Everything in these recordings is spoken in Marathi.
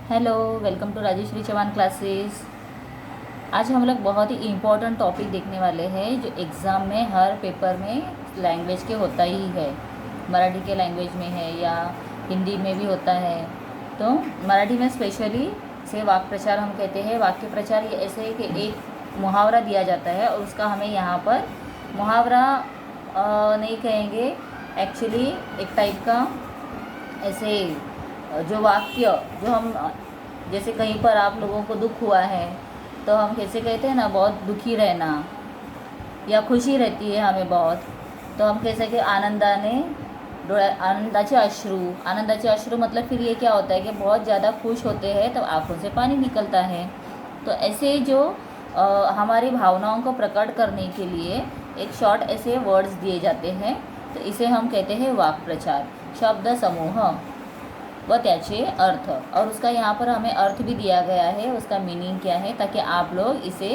Hello, welcome to Rajeshri Chauhan classes. आज हम लोग बहुत ही इम्पोर्टेंट टॉपिक देखने वाले हैं जो एग्ज़ाम में हर पेपर में लैंग्वेज के होता ही है। मराठी के लैंग्वेज में है या हिंदी में भी होता है। तो मराठी में स्पेशली से वाक्य प्रचार हम कहते हैं। वाक्य प्रचार ये ऐसे है कि एक मुहावरा दिया जाता है और उसका हमें यहाँ पर मुहावरा नहीं कहेंगे, एक्चुअली एक टाइप का ऐसे जो वाक्य जो हम जैसे कहीं पर आप लोगों को दुख हुआ है तो हम कैसे कहते हैं ना, बहुत दुखी रहना, या खुशी रहती है हमें बहुत तो हम कह सके आनंदाने डोळ्या आनंदाचे अश्रू मतलब फिर ये क्या होता है कि बहुत ज़्यादा खुश होते हैं तो आंखों से पानी निकलता है। तो ऐसे जो हमारी भावनाओं को प्रकट करने के लिए एक शॉर्ट ऐसे वर्ड्स दिए जाते हैं, तो इसे हम कहते हैं वाक् प्रचार। शब्द समूह व त्याचे अर्थ, और उसका यहाँ पर हमें अर्थ भी दिया गया है, उसका मीनिंग क्या है, ताकि आप लोग इसे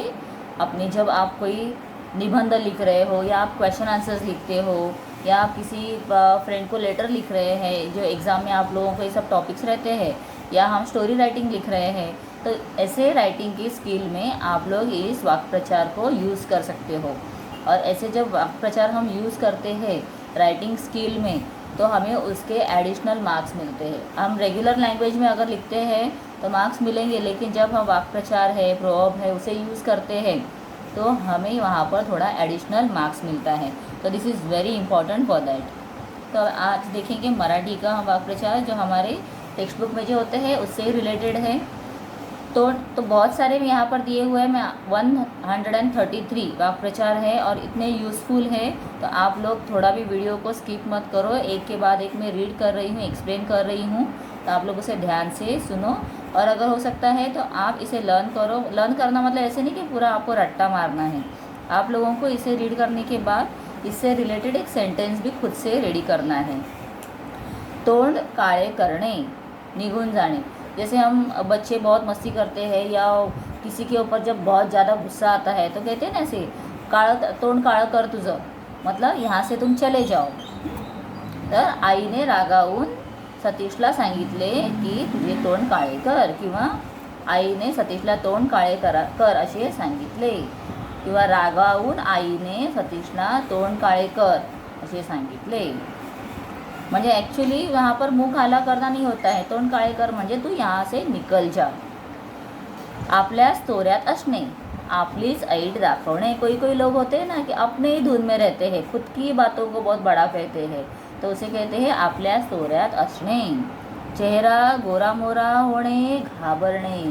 अपने जब आप कोई निबंध लिख रहे हो या आप क्वेश्चन आंसर्स लिखते हो या आप किसी फ्रेंड को लेटर लिख रहे हैं, जो एग्ज़ाम में आप लोगों को ये सब टॉपिक्स रहते हैं, या हम स्टोरी राइटिंग लिख रहे हैं, तो ऐसे राइटिंग की स्किल में आप लोग इस वाक्य प्रचार को यूज़ कर सकते हो। और ऐसे जब वाक्य प्रचार हम यूज़ करते हैं राइटिंग स्किल में तो हमें उसके एडिशनल मार्क्स मिलते हैं। हम रेगुलर लैंग्वेज में अगर लिखते हैं तो मार्क्स मिलेंगे, लेकिन जब हम वाक्य प्रचार है, प्रोवर्ब है, उसे यूज़ करते हैं तो हमें वहाँ पर थोड़ा एडिशनल मार्क्स मिलता है। तो this is very important for that. तो आज देखेंगे मराठी का वाक्य प्रचार जो हमारे टेक्स्ट बुक में जो होते हैं उससे रिलेटेड है। तो बहुत सारे यहाँ पर दिए हुए हैं। मैं 133 वाक्य प्रचार है और इतने यूज़फुल है, तो आप लोग थोड़ा भी वीडियो को स्किप मत करो। एक के बाद एक मैं रीड कर रही हूँ, एक्सप्लेन कर रही हूँ, तो आप लोग उसे ध्यान से सुनो। और अगर हो सकता है तो आप इसे लर्न करो। लर्न करना मतलब ऐसे नहीं कि पूरा आपको रट्टा मारना है। आप लोगों को इसे रीड करने के बाद इससे रिलेटेड एक सेंटेंस भी खुद से रेडी करना है। तोंड काळे करणे, निघून जाने। जैसे हम बच्चे बहुत मस्ती करते हैं या किसी के ऊपर जब बहुत ज़्यादा गुस्सा आता है तो कहते हैं ना ऐसे, तोंड काळं कर तुझं, मतलब यहाँ से तुम चले जाओ। तर आईने रागावून सतीशला सांगितले की तुझे तोंड काळे कर, किंवा आईने सतीशला तोंड काळे कर असे सांगितले, किंवा रागावून आईने सतीशला तोंड काळे कर असे सांगितले। म्हणजे ॲक्च्युली वहाँ पर मुंह काला करना नहीं होता है, तोंड काळे कर म्हणजे तू यहाँ से निकल जा। आपल्याच तोऱ्यात असणे, आपलीच ऐट दाखवणे। कोई कोई लोग होते हैं ना कि अपने ही धुन में रहते हैं, खुद की बातों को बहुत बड़ा कहते हैं, तो उसे कहते हैं आपल्याच तोऱ्यात असणे। चेहरा गोरा मोरा होणे, घाबरणे।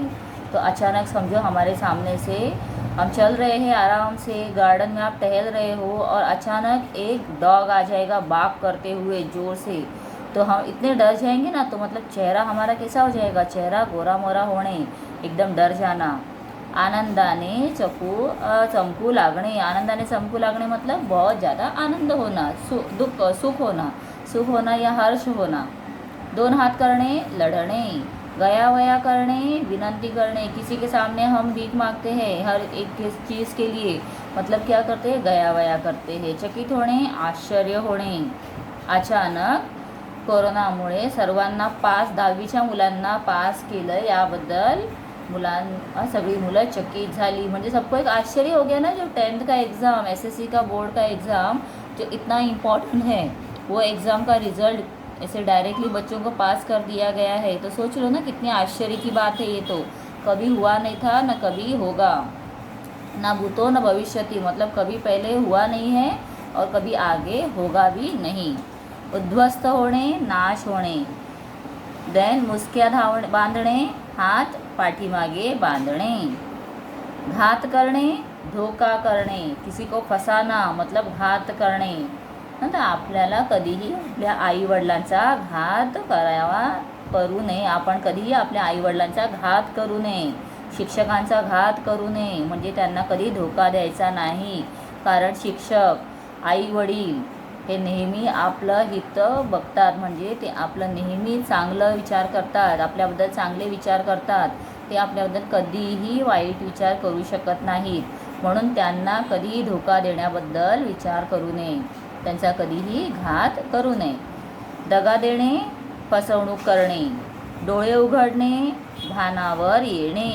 तो अचानक समझो हमारे सामने से हम चल रहे हैं आराम से, गार्डन में आप टहल रहे हो और अचानक एक डॉग आ जाएगा बाग करते हुए ज़ोर से, तो हम इतने डर जाएंगे ना, तो मतलब चेहरा हमारा कैसा हो जाएगा, चेहरा गोरा मोरा होने, एकदम डर जाना। आनंदाने चमकू लागणे, आनंदाने चमकू लागणे मतलब बहुत ज़्यादा आनंद होना, सुख होना या हर्ष होना। दोन हाथ करणे, लढणे। गया वया करणे, विनंती करणे। किसी के सामने हम भीख मांगते हैं हर एक चीज़ के लिए, मतलब क्या करते हैं, गया वया करते हैं। चकित होणे, आश्चर्य होणे। अचानक कोरोनामुळे सर्वांना पास, 10वीच्या मुलांना पास केलं याबद्दल सगळी मुलं चकित झाली। म्हणजे सबको एक आश्चर्य हो गया ना, जो 10th का एग्ज़ाम, एसएससी का बोर्ड का एग्ज़ाम जो इतना इम्पोर्टेंट है, वो एग्ज़ाम का रिज़ल्ट ऐसे डायरेक्टली बच्चों को पास कर दिया गया है। तो सोच लो ना कितनी आश्चर्य की बात है। ये तो कभी हुआ नहीं था, न कभी होगा, ना भूतो न भविष्यति, मतलब कभी पहले हुआ नहीं है और कभी आगे होगा भी नहीं। उद्ध्वस्त होणे, नाश होणे। देन मुसक्या बांधणे, हात पाठीमागे बांधणे। घात करणे, धोका करणे, किसी को फसाना मतलब घात करणे। तर आपल्याला कधीही आपल्या आईवडिलांचा घात करू नये, आपण कधीही आपल्या आईवडिलांचा घात करू नये, शिक्षकांचा घात करू नये, म्हणजे त्यांना कधी धोका द्यायचा नाही। कारण शिक्षक, आईवडील हे नेहमी आपलं हित बघतात, म्हणजे ते आपलं नेहमी चांगलं विचार करतात, आपल्याबद्दल चांगले विचार करतात, ते आपल्याबद्दल कधीही वाईट विचार करू शकत नाहीत, म्हणून त्यांना कधीही धोका देण्याबद्दल विचार करू नये, त्यांचा कधीही घात करू नये। दगा देणे, फसवणूक करणे, डोळे उघडणे, भानावर येणे,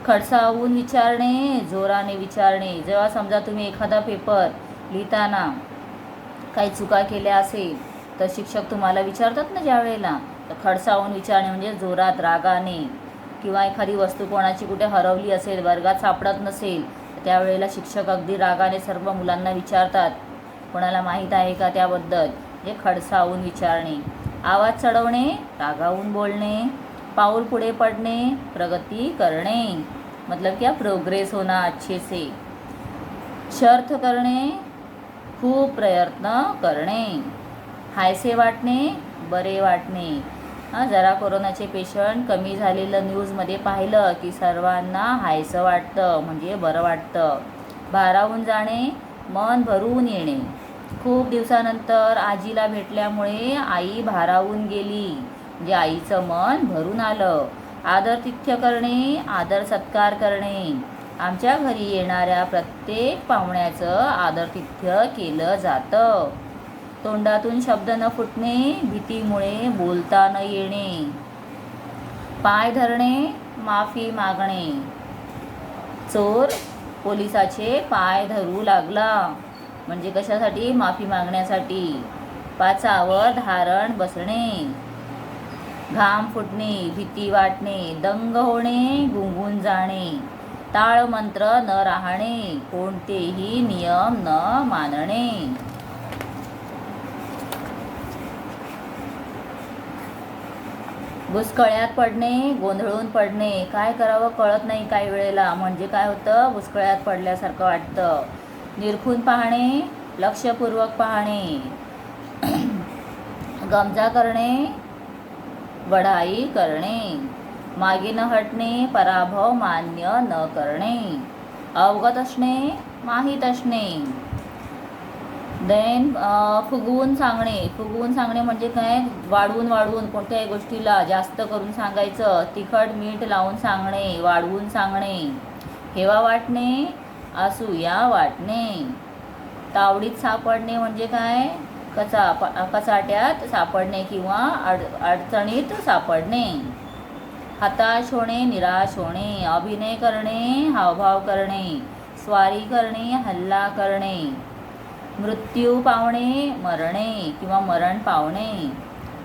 खडसावून विचारणे, जोराने विचारणे. जेव्हा समजा तुम्ही एखादा पेपर लिहिताना काही चुका केल्या असेल तर शिक्षक तुम्हाला विचारतात ना ज्या वेळेला, तर खडसावून विचारणे म्हणजे जोरात रागाने. किंवा एखादी वस्तू कोणाची कुठे हरवली असेल, वर्गात सापडत नसेल, तर त्यावेळेला शिक्षक अगदी रागाने सर्व मुलांना विचारतात, कोणाला माहीत आहे का त्याबद्दल. हे खडसावून विचारणे. आवाज चढवणे, रागावून बोलणे, पाऊल पुढे पडणे, प्रगती करणे, मतलब क्या प्रोग्रेस होना अच्छे से. शर्थ करणे, खूप प्रयत्न करणे. हायसे वाटणे, बरे वाटणे. जरा कोरोनाचे पेशंट कमी झालेलं न्यूजमध्ये पाहिलं की सर्वांना हायसं वाटतं म्हणजे बरं वाटतं. भारावून जाणे, मन भरून येणे. खूप दिवसानंतर आजीला भेटल्यामुळे आई भारावून गेली म्हणजे आईचं मन भरून आलं. आदरातिथ्य करणे, आदर सत्कार करणे. आमच्या घरी येणाऱ्या प्रत्येक पाहुण्याचं आदरातिथ्य केलं जातं. तोंडातून शब्द न फुटणे, भीतीमुळे बोलता न येणे. पाय धरणे, माफी मागणे. चोर पोलिसाचे पाय धरू लागला म्हणजे कशासाठी? माफी मागण्यासाठी. पाचावर धारण बसणे. घाम फुटणे, भीती वाटणे, दंग होणे, गुंगून जाणे. ताळमंत्र न राहणे, कोणतेही नियम न मानणे. बुचकळ्यात पडणे, गोंधळून पडणे. काय करावं कळत नाही काही वेळेला म्हणजे काय होतं, बुचकळ्यात पडल्यासारखं वाटतं. निरखून पाहणे, लक्षपूर्वक पाहणे. गमजा करणे, बढाई करणे. मागे न हटणे, पराभव मान्य न करणे. अवगत असणे, माहीत असणे. देन फुगवून सांगणे. फुगवून सांगणे म्हणजे काय? वाढवून वाढवून कोणत्याही गोष्टीला जास्त करून सांगायचं. तिखट मीठ लावून सांगणे, वाढवून सांगणे. हेवा वाटणे, असूया वाटणे. तावडीत सापडणे म्हणजे काय? कचाट्यात सापडणे किंवा अडचणीत सापडणे. हताश होणे, निराश होणे. अभिनय करणे, हावभाव करणे. स्वारी करणे, हल्ला करणे. मृत्यू पावणे, मरणे किंवा मरण पावणे.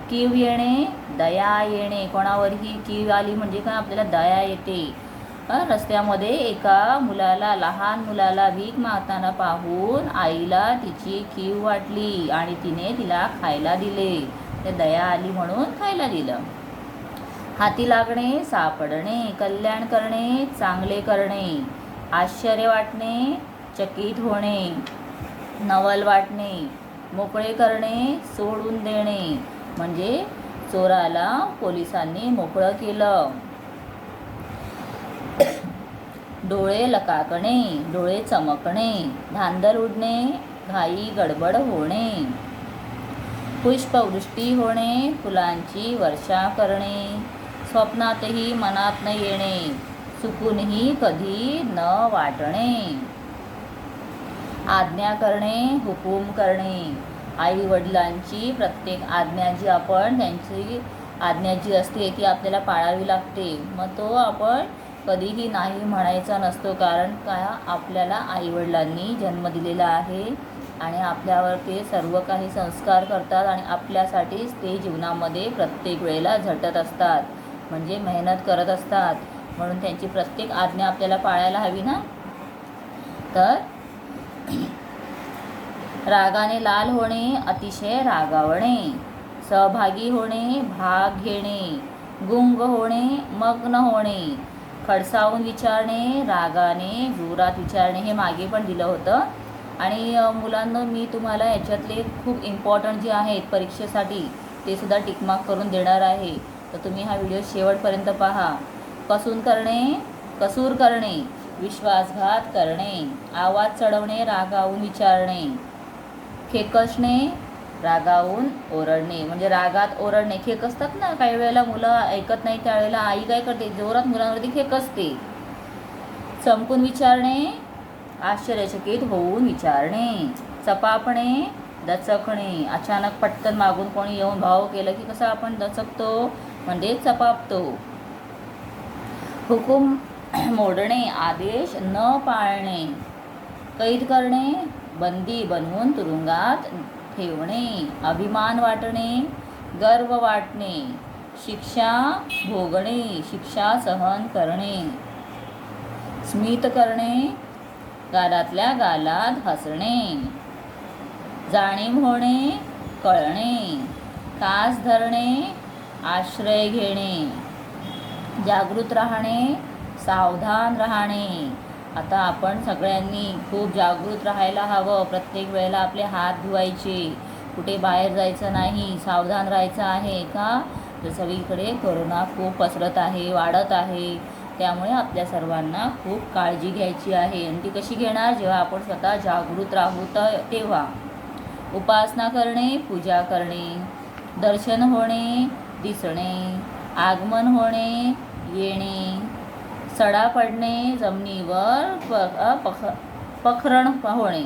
कीव येणे, दया येणे. कोणावरही कीव आली म्हणजे काय? आपल्याला दया येते. रस्त्यामध्ये एका मुलाला, लहान मुलाला भीक मागताना पाहून आईला तिची कीव वाटली आणि तिने तिला खायला दिले. ते दया आली म्हणून खायला दिलं. हाती लागणे, सापडणे. कल्याण करणे, चांगले करणे. आश्चर्य वाटणे, चकित होणे. नवल वाटणे, मोकळे करणे, सोडून देणे. म्हणजे चोराला पोलिसांनी मोकळं केलं. डोळे लकाकणे, डोळे चमकणे. धांदल उडणे, घाई गडबड होणे. पुष्पवृष्टी होणे, फुलांची वर्षा करणे. स्वप्नातही मनात न येणे, चुकूनही कधी न वाटणे. आज्ञा करणे, हुकूम करणे. आई वडिलांची प्रत्येक आज्ञा जी आपण त्यांची आज्ञा जी असते ती आपल्याला पाळावी लागते. मग तो आपण कधीही नाही म्हणायचा नसतो, कारण काय? आपल्याला आईवडिलांनी जन्म दिलेला आहे आणि आपल्यावर ते सर्व काही संस्कार करतात आणि आपल्यासाठीच ते जीवनामध्ये प्रत्येक वेळेला झटत असतात म्हणजे मेहनत करत असतात. म्हणून त्यांची प्रत्येक आज्ञा आपल्याला पाळायला हवी ना. तर रागाने लाल होणे, अतिशय रागावणे. सहभागी होणे, भाग घेणे. गुंग होणे, मग्न होणे. खडसावून विचारणे, रागाने जोरात विचारणे. हे मागे पण दिलं होतं. आणि मुलांना मी तुम्हाला याच्यातले खूप इम्पॉर्टंट जे आहेत परीक्षेसाठी ते सुद्धा टिकमार्क करून देणार आहे. तर तुम्ही हा व्हिडिओ शेवटपर्यंत पहा. कसूर करणे, विश्वासघात करणे. आवाज चढवणे, रागावून विचारणे. खेकसणे, रागावून ओरडणे. म्हणजे रागात ओरडणे. खेकसतात ना काही वेळेला मुलं, ऐकत नाही त्यावेळेला आई काय करते? जोरात मुलांवरती खेकसते. चमकून विचारणे, आश्चर्यचकित होऊन विचारणे. चपापणे, दचकणे. अचानक पटकन मागून कोणी येऊन भाव केलं की कसं आपण दचकतो म्हणजे चपापतो. हुकूम मोडणे, आदेश न पाळणे. कैद करणे, बंदी बनवून तुरुंगात ठेवणे. अभिमान वाटणे, गर्व वाटणे. शिक्षा भोगणे, शिक्षा सहन करणे. स्मित करणे, गालातल्या गालात हसणे. जाणीव होणे, कळणे. कास धरणे, आश्रय घेणे. जागृत राहणे, सावधान राहणे. आता आपण सगळ्यांनी खूप जागृत राहायला हवं. प्रत्येक वेळेला आपले हात धुवायचे, कुठे बाहेर जायचं नाही, सावधान राहायचं आहे. का तर सगळीकडे कोरोना खूप पसरत आहे, वाढत आहे. त्यामुळे आपल्या सर्वांना खूप काळजी घ्यायची आहे. आणि ती कशी घेणार? जेव्हा आपण स्वतः जागृत राहू तेव्हा. उपासना करणे, पूजा करणे. दर्शन होणे, दिसणे. आगमन होणे, येणे. सडा पडणे, जमिनीवर पखरण होणे.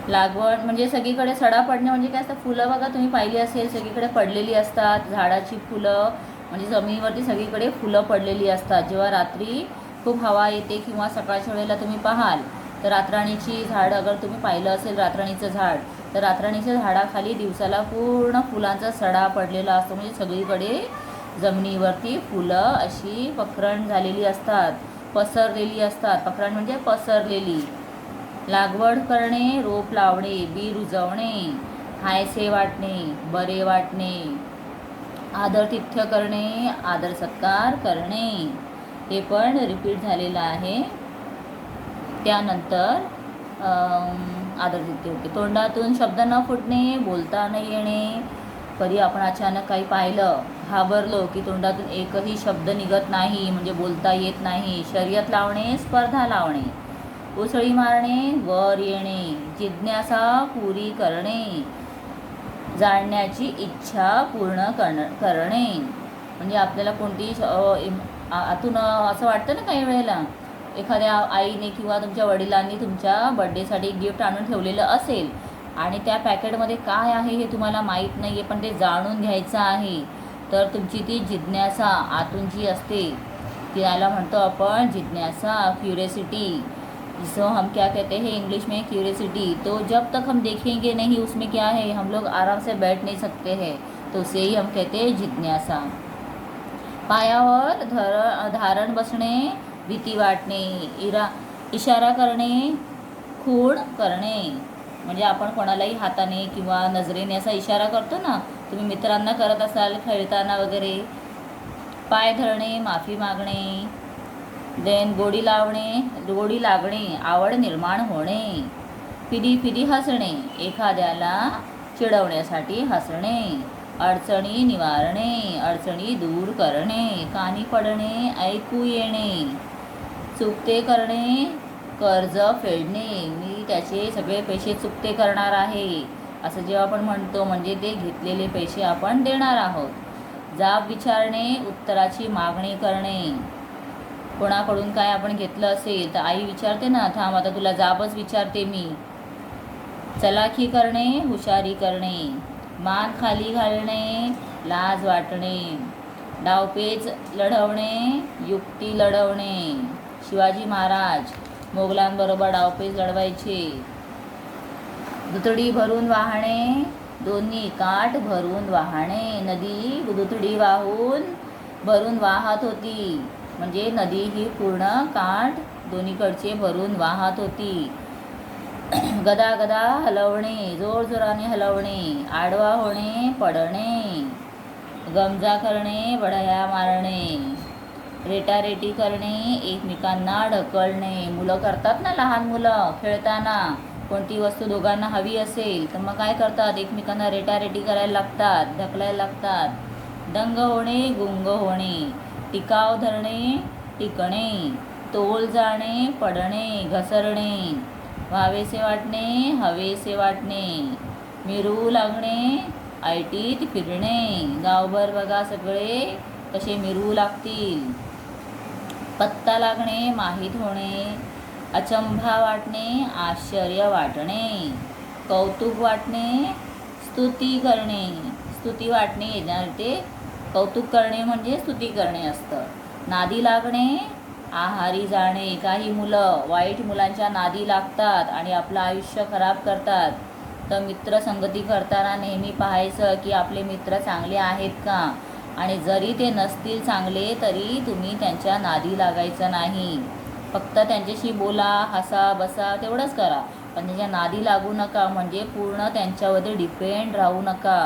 लागवड म्हणजे सगळीकडे सडा पडणे म्हणजे काय असतं? फुलं बघा, तुम्ही पाहिली असेल सगळीकडे पडलेली असतात. झाडाची फुलं म्हणजे जमिनीवरती सगळीकडे फुलं पडलेली असतात. जेव्हा रात्री खूप हवा येते किंवा सकाळच्या वेळेला तुम्ही पाहाल तर रातराणीची झाड, अगर तुम्ही पाहिलं असेल रातराणीचं झाड, तर रातराणीच्या झाडाखाली दिवसाला पूर्ण फुलांचा सडा पडलेला असतो. म्हणजे सगळीकडे जमिनीवरती फुलं अशी पखरण झालेली असतात, पसरलेली असतात. पखरण म्हणजे पसरलेली. लागवड करणे, रोप लावणे, बी रुजवणे. हायसे वाटणे, बरे वाटणे. आदरातिथ्य करणे, आदर सत्कार करणे. हे पण रिपीट झालेलं आहे. त्यानंतर आदरातिथ्य होते. तोंडातून शब्द न फुटणे, बोलता न येणे. कधी आपण अचानक काही पाहिलं, घाबरलो की तोंडातून एकही शब्द निघत नाही, म्हणजे बोलता येत नाही. शर्यत लावणे, स्पर्धा लावणे. उसळी मारणे, वर येणे. जिज्ञासा पुरी करणे, जाणण्याची इच्छा पूर्ण करणे. म्हणजे आपल्याला कोणती आतून असं वाटतं ना काही वेळेला, एखाद्या आईने किंवा तुमच्या वडिलांनी तुमच्या बड्डेसाठी गिफ्ट आणून ठेवलेलं असेल आणि त्या पॅकेटमध्ये काय आहे हे तुम्हाला माहीत नाही आहे, पण ते जाणून घ्यायचं आहे. तर तुमची ती जिज्ञासा आतून जी असते त्याला म्हणतो आपण जिज्ञासा, क्यूरियोसिटी. जिसको हम क्या कहते हैं इंग्लिश में, क्यूरियोसिटी. तो जब तक हम देखेंगे नहीं उसमें क्या है, हम लोग आराम से बैठ नहीं सकते हैं. तो उसे ही हम कहते हैं जिज्ञासा. पायावर धारण बसणे, भीती वाटणे. इशारा करणे, खूण करणे. म्हणजे आपण कोणालाही हाताने किंवा नजरेने असा इशारा करतो ना, तुम्ही मित्रांना करत असाल खेळताना वगैरे. पाय धरणे, माफी मागणे. देन गोडी लागणे, आवड निर्माण होणे. फिदी हसणे, एखाद्याला चिडवण्यासाठी हसणे. अडचणी निवारणे, अडचणी दूर करणे. कानी पडणे, ऐकू येणे. चुकते करणे, कर्ज फेडणे. मी त्याचे सगळे पैसे चुकते करणार आहे असं जेव्हा आपण म्हणतो, म्हणजे ते घेतलेले पैसे आपण देणार आहोत. जाब विचारणे, उत्तराची मागणी करणे. कोणाकडून काय आपण घेतलं असेल तर आई विचारते ना, थांब आता तुला जाबच विचारते मी. चलाखी करणे, हुशारी करणे. मान खाली घालणे, लाज वाटणे. डावपेच लढवणे, युक्ती लढवणे. शिवाजी महाराज मोगलांबरोबर डावपेच लढवायचे. दुतडी भरून वाहणे, दोन्ही काठ भरून वाहणे. नदी दुतडी भरून वाहत होती, म्हणजे नदी ही पूर्ण काठ दोन्हीकडचे भरून वाहत होती. गदा हलवणे, जोरजोराने हलवणे. आडवा होणे, पडणे. गमजा करणे, बढाया मारणे. रेटारेटी करणे, एकमेकांना ढकलणे. मुलं करतात ना, लहान मुलं खेळताना कोणती वस्तू दोघांना हवी असेल तर मग काय करतात, एकमेकांना रेटारेटी करायला लागतात, ढकलायला लागतात. दंग होणे, गुंग होणे. टिकाव धरणे, टिकणे. तोल जाणे, पडणे, घसरणे. व्हावेसे वाटणे, हवेसे वाटणे. मिरवू लागणे, ऐटीत फिरणे. गावभर बघा सगळे कसे मिरवू लागतील. पत्ता लागणे, माहीत होणे. अचंभा वाटणे, आश्चर्य वाटणे. कौतुक वाटणे, स्तुती करणे. स्तुती वाटणे येणार ते कौतुक करणे म्हणजे स्तुती करणे असतं. नादी लागणे, आहारी जाणे. काही मुलं वाईट मुलांच्या नादी लागतात आणि आपलं आयुष्य खराब करतात. तर मित्र संगती करताना नेहमी पाहायचं की आपले मित्र चांगले आहेत का, आणि जरी ते नसतील चांगले तरी तुम्ही त्यांच्या नादी लागायचं नाही. फक्त त्यांच्याशी बोला, हसा बसा तेवढंच करा, पण त्यांच्या नादी लागू नका. म्हणजे पूर्ण त्यांच्यावर डिपेंड राहू नका.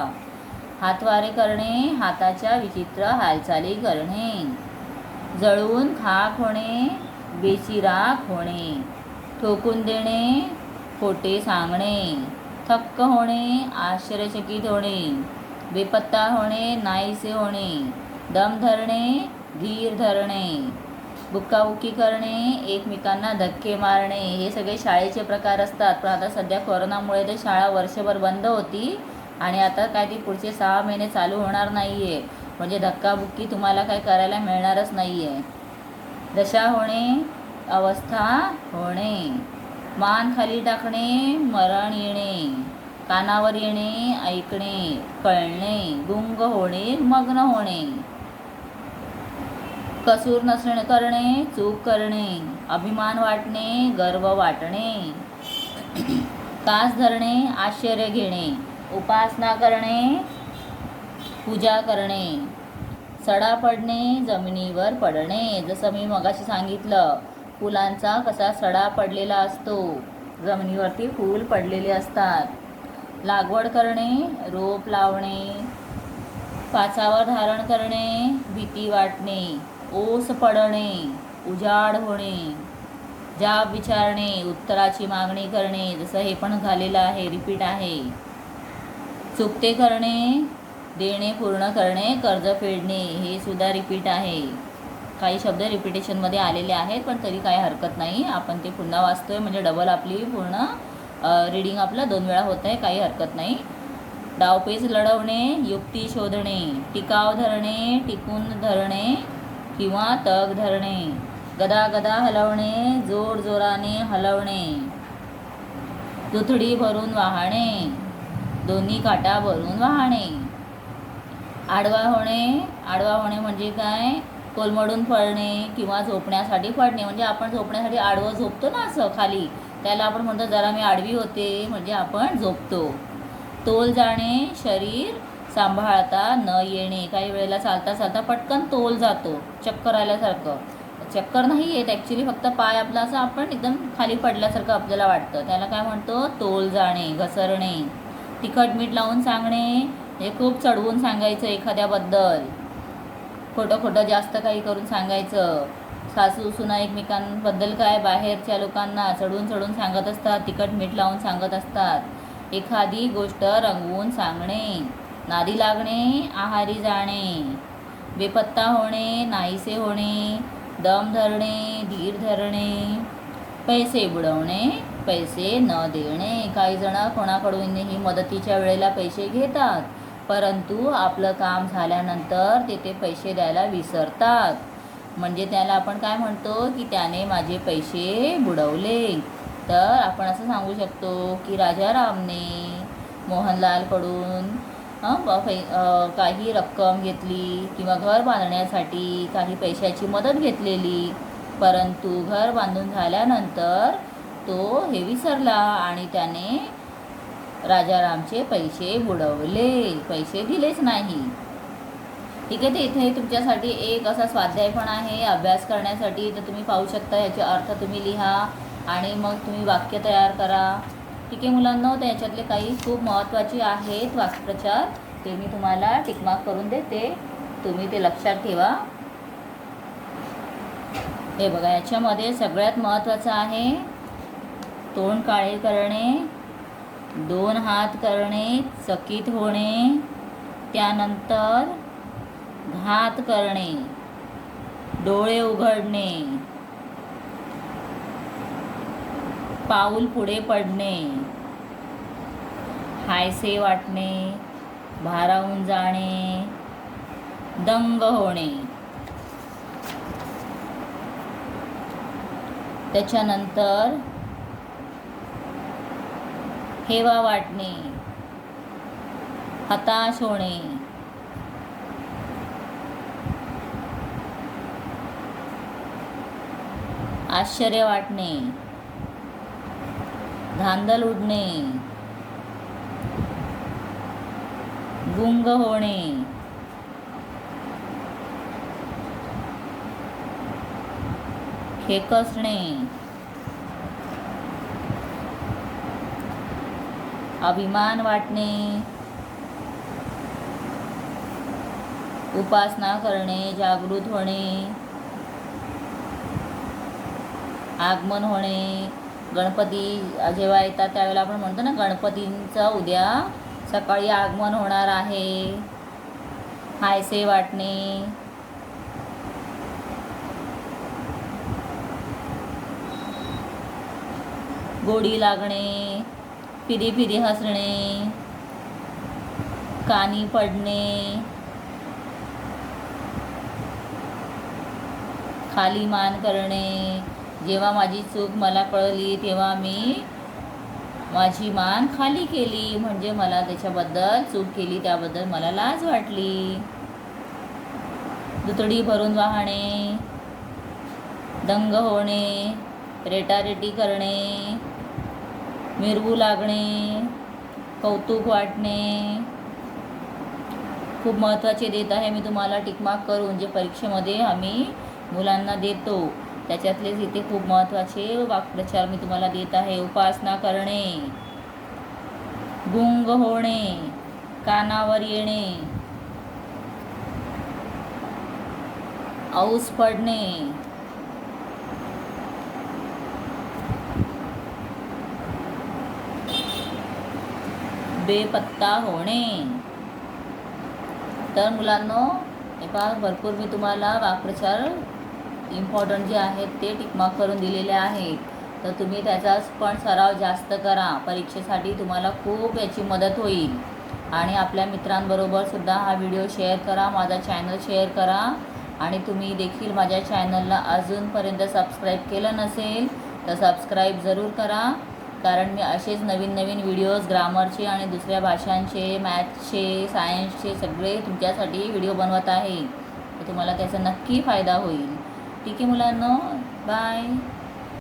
हातवारे करणे, हाताच्या विचित्र हालचाली करणे. जळून खाक होणे, बेचिराख होणे. ठोकून देणे, खोटे सांगणे. थक्क होणे, आश्चर्यचकित होणे. बेपत्ता होणे, नाहीसे होणे. दम धरणे, धीर धरणे. बुक्काबुक्की करणे, एकमेकांना धक्के मारणे. हे सगळे शाळेचे प्रकार असतात. पण आता सध्या कोरोनामुळे तर शाळा वर्षभर बंद होती आणि आता काय ती पुढचे 6 महिने चालू होणार नाही आहे. म्हणजे धक्काबुक्की तुम्हाला काय करायला मिळणारच नाही आहे. दशा होणे, अवस्था होणे. मान खाली टाकणे, मरण येणे. कानावर येणे, ऐकणे, कळणे. गुंग होणे, मग्न होणे. कसूर नसणे करणे, चूक करणे. अभिमान वाटणे, गर्व वाटणे. कास धरणे, आश्चर्य घेणे. उपासना करणे, पूजा करणे. सडा पडणे, जमिनीवर पडणे. जसं मी मगाशी सांगितलं, फुलांचा कसा सडा पडलेला असतो, जमिनीवरती फूल पडलेले असतात. लागवड करणे, रोप लावणे. पाचावर धारण करणे, भीती वाटणे. ओस पडणे, उजाड होणे. जाब विचारणे, उत्तराची मागणी करणे. जसं हे पण झालेलं आहे, रिपीट आहे. चुकते करणे, देणे पूर्ण करणे, कर्ज फेडणे. हे सुद्धा रिपीट आहे. काही शब्द रिपिटेशनमध्ये आलेले आहेत, पण तरी काही हरकत नाही. आपण ते पुन्हा वाचतोय म्हणजे डबल आपली पूर्ण रीडिंग आपलं 2 वेळा होत आहे, काही हरकत नाही. डावपेच लढवणे, युक्ती शोधणे. टिकाव धरणे, टिकून धरणे किंवा तग धरणे. गदा गदा हलवणे, जोर जोराने हलवणे. दुथडी भरून वाहणे, दोन्ही काटा भरून वाहणे. आडवा होणे, आडवा होणे म्हणजे काय, कोलमडून पडणे किंवा झोपण्यासाठी पडणे. म्हणजे आपण झोपण्यासाठी आडवं झोपतो ना असं खाली, त्याला आपण म्हणतो जरा मी आडवी होते, म्हणजे आपण झोपतो. तोल जाणे, शरीर सांभाळता न येणे. काही वेळेला चालता चालता पटकन तोल जातो, चक्कर आल्यासारखं. चक्कर नाही येत ॲक्च्युली, फक्त पाय आपला असं आपण एकदम खाली पडल्यासारखं आपल्याला वाटतं, त्याला काय म्हणतो, तोल जाणे, घसरणे. तिखट मीठ लावून सांगणे, हे खूप चढवून सांगायचं एखाद्याबद्दल, खोटं खोटं जास्त काही करून सांगायचं. सासू सुना एकमेकांबद्दल काय बाहेरच्या लोकांना चढून चढून सांगत असतात, तिखट मीठ लावून सांगत असतात. एखादी गोष्ट रंगवून सांगणे. नादी लागणे, आहारी जाणे. बेपत्ता होणे, नाहीसे होणे. दम धरणे, धीर धरणे. पैसे बुडवणे, पैसे न देणे. काही जण कोणाकडूनही मदतीच्या वेळेला पैसे घेतात, परंतु आपलं काम झाल्यानंतर ते पैसे द्यायला विसरतात. म्हणजे त्याला आपण काय म्हणतो की त्याने माझे पैसे बुडवले. तर आपण असं सांगू शकतो की राजारामने मोहनलालकडून काही रक्कम घेतली किंवा घर बांधण्यासाठी काही पैशाची मदत घेतलेली, परंतु घर बांधून झाल्यानंतर तो हे विसरला आणि त्याने राजारामचे पैसे बुडवले, पैसे दिलेच नाही. ठीक आहे. ते इथे तुमच्यासाठी एक असा स्वाध्याय पण आहे अभ्यास करण्यासाठी, तर तुम्ही पाहू शकता. याचे अर्थ तुम्ही लिहा आणि मग तुम्ही वाक्य तयार करा. ठीक आहे मुलांनो, तर याच्यातले काही खूप महत्त्वाचे आहेत वाक्प्रचार, ते मी तुम्हाला टिकमार्क करून देते, तुम्ही ते लक्षात ठेवा. हे बघा, याच्यामध्ये सगळ्यात महत्त्वाचं आहे तोंड काळे करणे, 2 हात करणे, चकित होणे, त्यानंतर घात करणे, डोळे उघडणे, पाऊल पुढे पडणे, हायसे वाटणे, भारावून जाणे, दंग होणे. त्याच्यानंतर हेवा वाटणे, हताश होणे, आश्चर्य वाटणे, धांदल उडणे, गुंग होणे, खेकसणे, अभिमान वाटणे, उपासना करणे, जागृत होणे, आगमन होणे. गणपती जेव्हा येतात त्यावेळेला आपण म्हणतो ना, गणपतींचं उद्या सकाळी आगमन होणार आहे. हायसे वाटणे, गोडी लागणे, फिरी फिरी हसणे, कानी पडणे, खाली मान करणे. जेव्हा माझी चूक मला कळली तेव्हा मी माझी मान खाली केली, म्हणजे मला त्याच्याबद्दल चूक केली त्याबद्दल मला लाज वाटली. दुतडी भरून वाहणे, दंग होणे, रेटारेटी करणे, मिरवू लागणे, कौतुक वाटणे. खूप महत्त्वाचे देत आहे मी तुम्हाला टिकमार्क करून, जे परीक्षेमध्ये आम्ही मुलांना देतो त्याच्यातलेच इथे खूप महत्त्वाचे वाक्प्रचार मी तुम्हाला देत आहे. उपासना करणे, गुंग होणे, कानावर येणे, औस पडणे, बेपत्ता होणे. तर मुलांनो, एका भरपूर मी तुम्हाला वाक्प्रचार इम्पॉर्टंट जे आहेत ते टिकमार्क करून दिलेले आहेत. तर तुम्ही त्याचा पण सराव जास्त करा, परीक्षेसाठी तुम्हाला खूप याची मदत होईल. आणि आपल्या मित्रांबरोबर सुद्धा हा व्हिडिओ शेअर करा, माझा चॅनल शेअर करा. आणि तुम्ही देखील माझ्या चॅनलला अजूनपर्यंत सबस्क्राईब केलं नसेल तर सबस्क्राईब जरूर करा, कारण मी असेच नवीन नवीन व्हिडिओज ग्रामरचे आणि दुसऱ्या भाषांचे, मॅथ्सचे, सायन्सचे सगळे तुमच्यासाठी व्हिडिओ बनवत आहे. तर तुम्हाला त्याचा नक्की फायदा होईल. ठीक आहे मुलांनो, बाय.